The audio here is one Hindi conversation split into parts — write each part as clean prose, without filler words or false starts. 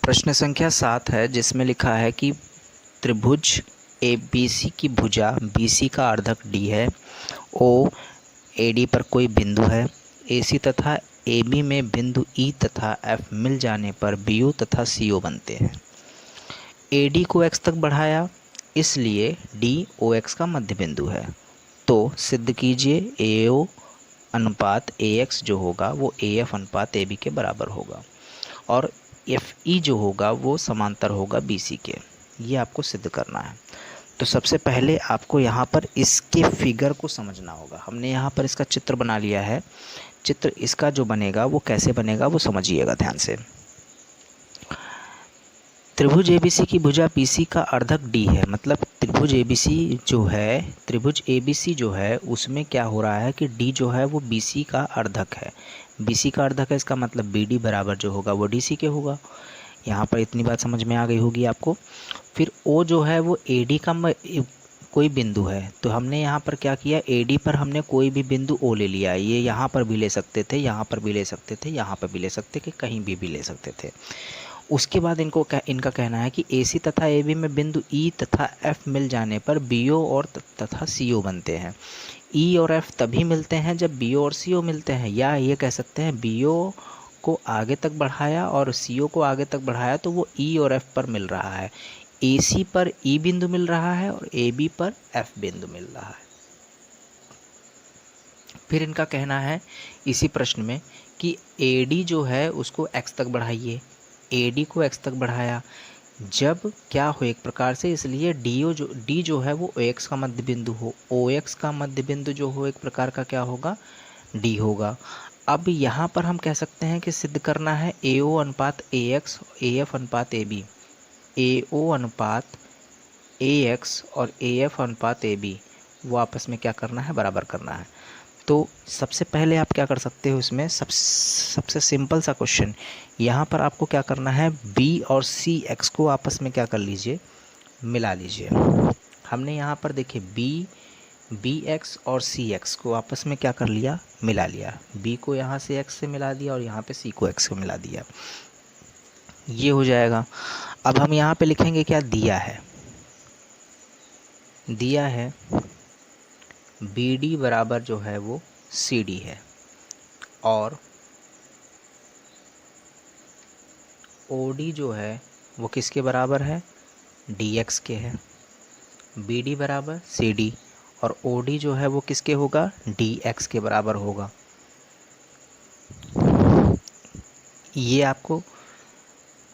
प्रश्न संख्या 7 है जिसमें लिखा है कि त्रिभुज ABC की भुजा BC का अर्धक D है। O AD पर कोई बिंदु है। AC तथा AB में बिंदु E तथा F मिल जाने पर BO तथा CO बनते हैं। AD को X तक बढ़ाया, इसलिए D OX का मध्य बिंदु है। तो सिद्ध कीजिए AO अनुपात AX जो होगा वो AF अनुपात AB के बराबर होगा और FE जो होगा वो समांतर होगा BC के। ये आपको सिद्ध करना है। तो सबसे पहले आपको यहाँ पर इसके फिगर को समझना होगा। हमने यहाँ पर इसका चित्र बना लिया है। चित्र इसका जो बनेगा वो कैसे बनेगा वो समझिएगा ध्यान से। त्रिभुज ABC की भुजा BC का अर्धक D है, मतलब त्रिभुज ABC जो है उसमें क्या हो रहा है कि D जो है वो BC का अर्धक है। BC का अर्धक है, इसका मतलब BD बराबर जो होगा वो DC के होगा। यहाँ पर इतनी बात समझ में आ गई होगी आपको। फिर O जो है वो AD का कोई बिंदु है, तो हमने यहाँ पर क्या किया, AD पर हमने कोई भी बिंदु O ले लिया। ये यहाँ पर भी ले सकते थे, यहाँ पर भी ले सकते थे, यहाँ पर भी ले सकते थे, कहीं भी ले सकते थे। उसके बाद इनका कहना है कि AC तथा AB में बिंदु E तथा F मिल जाने पर BO और तथा CO बनते हैं। E और F तभी मिलते हैं जब BO और CO मिलते हैं, या ये कह सकते हैं BO को आगे तक बढ़ाया और CO को आगे तक बढ़ाया तो वो E और F पर मिल रहा है। AC पर E बिंदु मिल रहा है और AB पर F बिंदु मिल रहा है। फिर इनका कहना है इसी प्रश्न में कि AD जो है उसको X तक बढ़ाइए। AD को X तक बढ़ाया जब क्या हो एक प्रकार से, इसलिए D जो है वो OX का मध्य बिंदु हो। OX का मध्य बिंदु जो हो एक प्रकार का क्या होगा, D होगा। अब यहाँ पर हम कह सकते हैं कि सिद्ध करना है AO अनुपात AX AF अनुपात AB। AO अनुपात AX और AF अनुपात AB वो आपस में क्या करना है, बराबर करना है। तो सबसे पहले आप क्या कर सकते हो, इसमें सबसे सिंपल सा क्वेश्चन, यहाँ पर आपको क्या करना है, B और CX को आपस में क्या कर लीजिए, मिला लीजिए। हमने यहाँ पर देखिए BX और CX को आपस में क्या कर लिया, मिला लिया। B को यहाँ से X से मिला दिया और यहाँ पे C को X को मिला दिया, ये हो जाएगा। अब हम यहाँ पे लिखेंगे क्या, दिया है BD बराबर जो है वो CD है और OD जो है वो किसके बराबर है, DX के है। BD बराबर CD और OD जो है वो किसके होगा, DX के बराबर होगा। ये आपको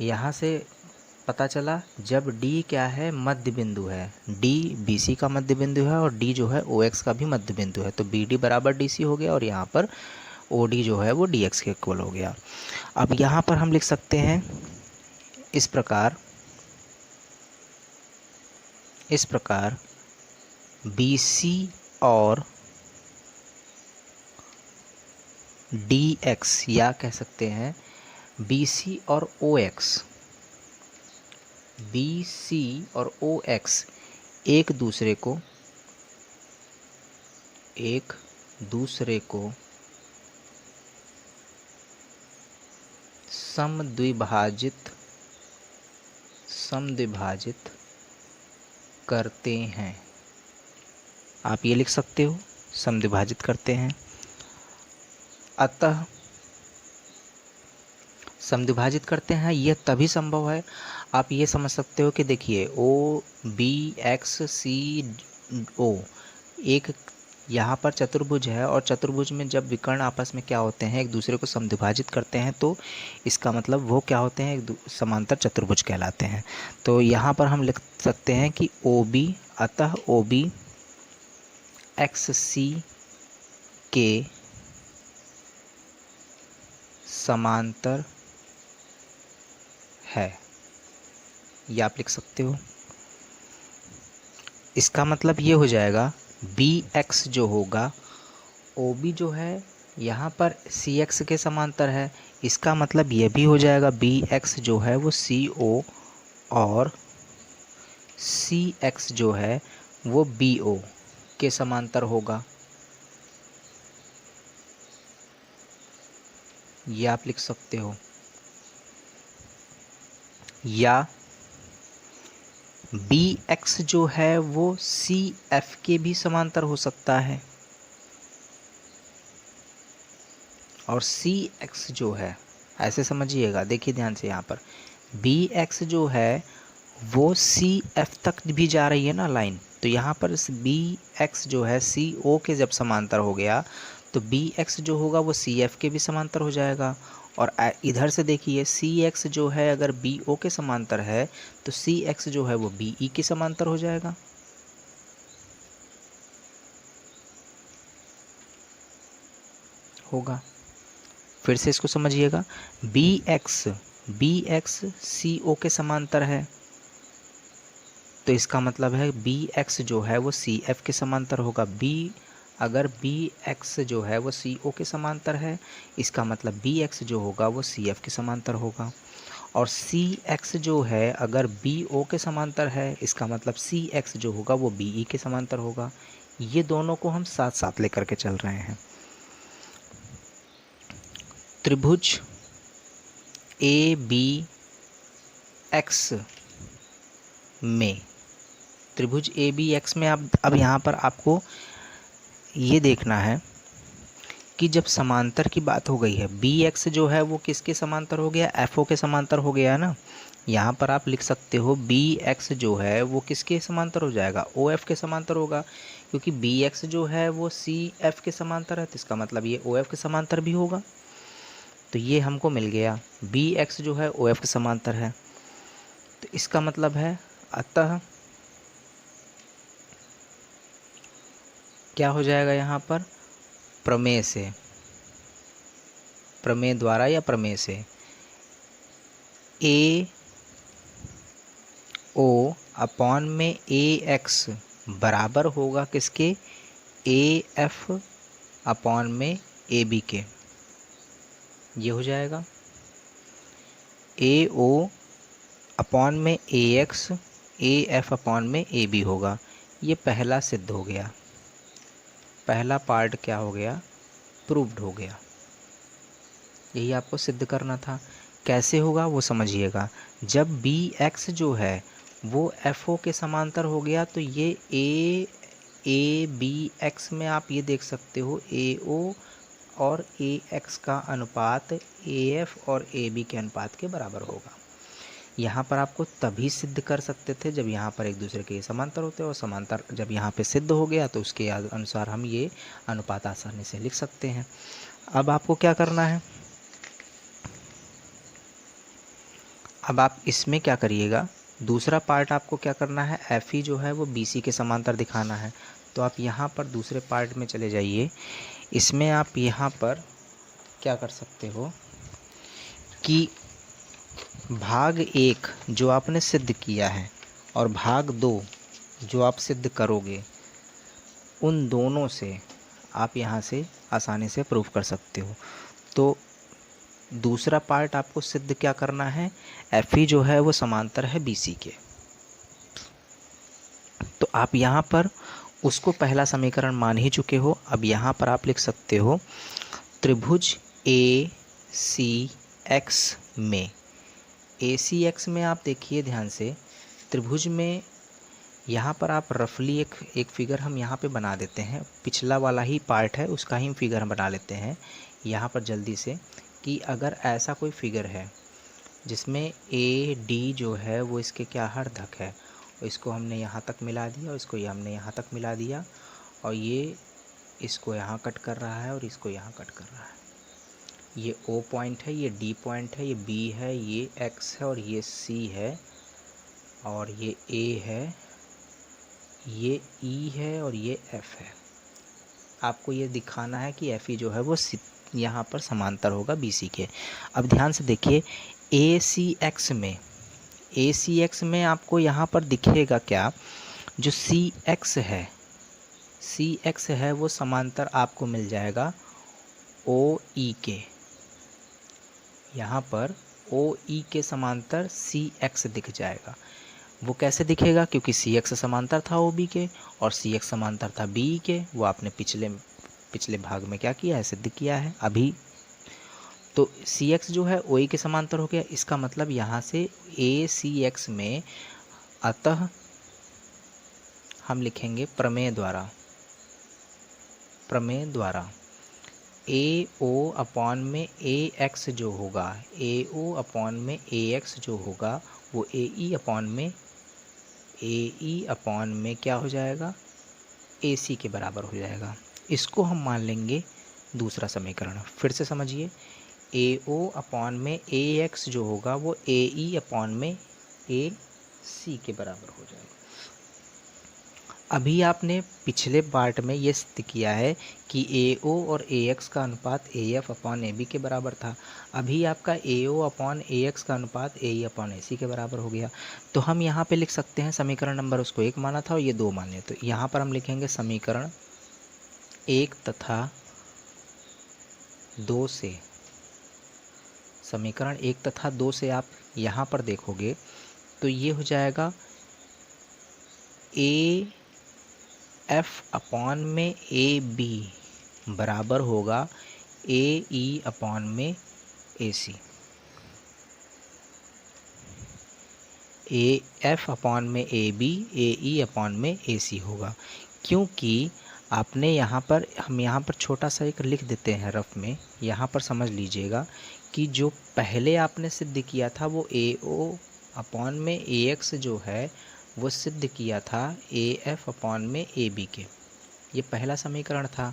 यहाँ से पता चला जब D क्या है, मध्य बिंदु है। D BC का मध्य बिंदु है और D जो है OX का भी मध्य बिंदु है, तो BD बराबर DC हो गया और यहाँ पर OD जो है वो DX के इक्वल हो गया। अब यहाँ पर हम लिख सकते हैं इस प्रकार BC और DX, या कह सकते हैं BC और OX एक दूसरे को समद्विभाजित करते हैं। आप ये लिख सकते हो, समद्विभाजित करते हैं। अतः समद्विभाजित करते हैं यह तभी संभव है, आप ये समझ सकते हो कि देखिए OBXCO एक यहाँ पर चतुर्भुज है और चतुर्भुज में जब विकर्ण आपस में क्या होते हैं, एक दूसरे को समद्विभाजित करते हैं, तो इसका मतलब वो क्या होते हैं, एक समांतर चतुर्भुज कहलाते हैं। तो यहाँ पर हम लिख सकते हैं कि अतः OBXC के समांतर है, ये आप लिख सकते हो। इसका मतलब ये हो जाएगा BX जो होगा, OB जो है यहाँ पर CX के समांतर है, इसका मतलब ये भी हो जाएगा BX जो है वो CO और CX जो है वो BO के समांतर होगा, ये आप लिख सकते हो। या बी एक्स जो है वो सी एफ के भी समांतर हो सकता है, और सी एक्स जो है, ऐसे समझिएगा, देखिए ध्यान से, यहाँ पर बी एक्स जो है वो सी एफ तक भी जा रही है ना लाइन, तो यहाँ पर बी एक्स जो है सी ओ के जब समांतर हो गया तो बी एक्स जो होगा वो सी एफ के भी समांतर हो जाएगा। और इधर से देखिए सी एक्स जो है अगर बी ओ के समांतर है तो सी एक्स जो है वो बी ई के समांतर हो जाएगा। होगा, फिर से इसको समझिएगा, बी एक्स सी ओ के समांतर है, तो इसका मतलब है बी एक्स जो है वो सी एफ के समांतर होगा। अगर बी एक्स जो है वो सी ओ के समांतर है, इसका मतलब बी एक्स जो होगा वो सी एफ के समांतर होगा। और सी एक्स जो है अगर बी ओ के समांतर है, इसका मतलब सी एक्स जो होगा वो बी ई के समांतर होगा। ये दोनों को हम साथ साथ लेकर के चल रहे हैं। त्रिभुज ए बी एक्स में, त्रिभुज ए बी एक्स में अब यहाँ पर आपको ये देखना है कि जब समांतर की बात हो गई है, बी एक्स जो है वो किसके समांतर हो गया, एफ ओ के समांतर हो गया है ना। यहाँ पर आप लिख सकते हो बी एक्स जो है वो किसके समांतर हो जाएगा, ओ एफ के समांतर होगा, क्योंकि बी एक्स जो है वो सी एफ के समांतर है, तो इसका मतलब ये ओ एफ के समांतर भी होगा। तो ये हमको मिल गया, बी एक्स जो है ओ एफ के समांतर है, तो इसका मतलब है अतः क्या हो जाएगा यहाँ पर, प्रमेय द्वारा या प्रमेय से ए ओ अपॉन में ए एक्स बराबर होगा किसके, ए एफ अपॉन में ए बी के। ये हो जाएगा ए ओ अपॉन में ए एक्स ए एफ अपॉन में ए बी होगा। ये पहला सिद्ध हो गया, पहला पार्ट क्या हो गया, प्रूव्ड हो गया। यही आपको सिद्ध करना था। कैसे होगा वो समझिएगा, जब बी एक्स जो है वो एफ ओ के समांतर हो गया तो ये ए बी एक्स में आप ये देख सकते हो ए ओ और ए एक्स का अनुपात ए एफ और ए बी के अनुपात के बराबर होगा। यहाँ पर आपको तभी सिद्ध कर सकते थे जब यहाँ पर एक दूसरे के समांतर होते, और समांतर जब यहाँ पे सिद्ध हो गया तो उसके अनुसार हम ये अनुपात आसानी से लिख सकते हैं। अब आपको क्या करना है, अब आप इसमें क्या करिएगा, दूसरा पार्ट आपको क्या करना है, एफ ई जो है वो बी सी के समांतर दिखाना है। तो आप यहाँ पर दूसरे पार्ट में चले जाइए। इसमें आप यहाँ पर क्या कर सकते हो कि भाग 1 जो आपने सिद्ध किया है और भाग 2 जो आप सिद्ध करोगे, उन दोनों से आप यहाँ से आसानी से प्रूव कर सकते हो। तो दूसरा पार्ट आपको सिद्ध क्या करना है, एफ ई जो है वो समांतर है बी सी के। तो आप यहाँ पर उसको पहला समीकरण मान ही चुके हो। अब यहाँ पर आप लिख सकते हो त्रिभुज ए सी एक्स में, ए सी एक्स में आप देखिए ध्यान से, त्रिभुज में यहाँ पर आप रफली एक फिगर हम यहाँ पे बना देते हैं, पिछला वाला ही पार्ट है उसका ही फिगर हम बना लेते हैं यहाँ पर जल्दी से, कि अगर ऐसा कोई फिगर है जिसमें ए डी जो है वो इसके क्या हर्धक है, और इसको हमने यहाँ तक मिला दिया और इसको ये हमने यहाँ तक मिला दिया, और ये इसको यहाँ कट कर रहा है और इसको यहाँ कट कर रहा है। ये ओ पॉइंट है, ये डी पॉइंट है, ये बी है, ये एक्स है और ये सी है, और ये ए है, ये ई है और ये एफ है। आपको ये दिखाना है कि एफ ई जो है वो यहाँ पर समांतर होगा बी सी के। अब ध्यान से देखिए, ए सी एक्स में आपको यहाँ पर दिखेगा क्या, जो सी एक्स है वो समांतर आपको मिल जाएगा ओ ई के। यहाँ पर ओ ई के समांतर सी एक्स दिख जाएगा। वो कैसे दिखेगा, क्योंकि सी एक्स समांतर था ओ बी के और सी एक्स समांतर था बी के। वो आपने पिछले भाग में क्या किया है, सिद्ध किया है अभी। तो सी एक्स जो है ओ ए के समांतर हो गया। इसका मतलब यहाँ से ए सी एक्स में, अतः हम लिखेंगे प्रमेय द्वारा ए ओ अपॉन में ए एक्स जो होगा, ए ओ अपॉन में ए एक्स जो होगा वो ए ई अपॉन में क्या हो जाएगा, ए सी के बराबर हो जाएगा। इसको हम मान लेंगे दूसरा समीकरण। फिर से समझिए, ए ओ अपॉन में ए एक्स जो होगा वो ए ई अपॉन में ए सी के बराबर हो जाएगा। अभी आपने पिछले पार्ट में ये सिद्ध किया है कि ए ओ और ए एक्स का अनुपात A F upon A B के बराबर था। अभी आपका ए ओ अपॉन ए एक्स का अनुपात ए ई अपॉन ए सी के बराबर हो गया। तो हम यहाँ पे लिख सकते हैं समीकरण नंबर उसको 1 माना था और ये 2 मान लिया। तो यहाँ पर हम लिखेंगे समीकरण 1 तथा 2 से, समीकरण 1 तथा 2 से आप यहाँ पर देखोगे तो ये हो जाएगा ए एफ अपॉन में ए बी बराबर होगा ए ई अपॉन में ए सी। ए एफ अपॉन में ए बी ए ई अपॉन में ए सी होगा, क्योंकि आपने यहाँ पर, हम यहाँ पर छोटा सा एक लिख देते हैं रफ में। यहाँ पर समझ लीजिएगा कि जो पहले आपने सिद्ध किया था वो ए ओ अपॉन में ए एक्स जो है वो सिद्ध किया था ए एफ अपॉन में ए बी के, ये पहला समीकरण था।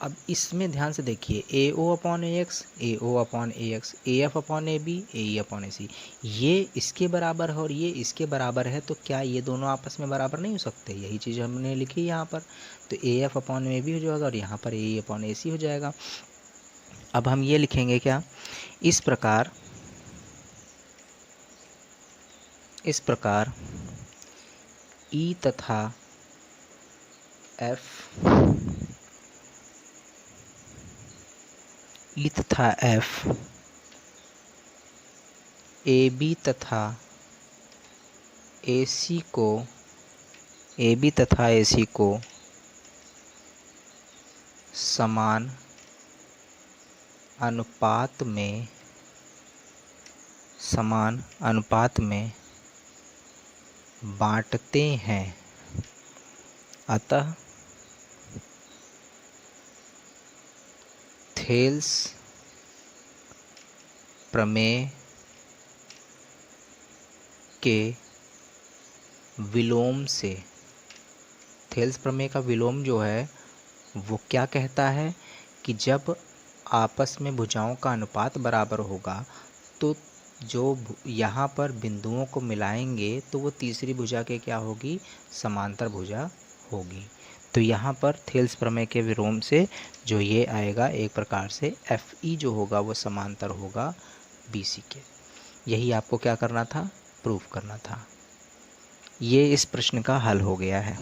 अब इसमें ध्यान से देखिए, A O upon A X, A O upon A X, A F upon A B, A E upon A C, ये इसके बराबर है और ये इसके बराबर है। तो क्या ये दोनों आपस में बराबर नहीं हो सकते? यही चीज़ हमने लिखी यहाँ पर। तो A F upon A B हो जाएगा और यहाँ पर ए ई अपॉन ए सी हो जाएगा। अब हम ये लिखेंगे क्या, इस प्रकार ई तथा एफ ए बी तथा ए सी को समान अनुपात में बांटते हैं। अतः थेल्स प्रमेय के विलोम से, थेल्स प्रमेय का विलोम जो है वो क्या कहता है कि जब आपस में भुजाओं का अनुपात बराबर होगा तो जो यहाँ पर बिंदुओं को मिलाएंगे तो वो तीसरी भुजा के क्या होगी, समांतर भुजा होगी। तो यहाँ पर थेल्स प्रमेय के विलोम से जो ये आएगा, एक प्रकार से एफ ई जो होगा वो समांतर होगा बी सी के। यही आपको क्या करना था, प्रूफ करना था। ये इस प्रश्न का हल हो गया है।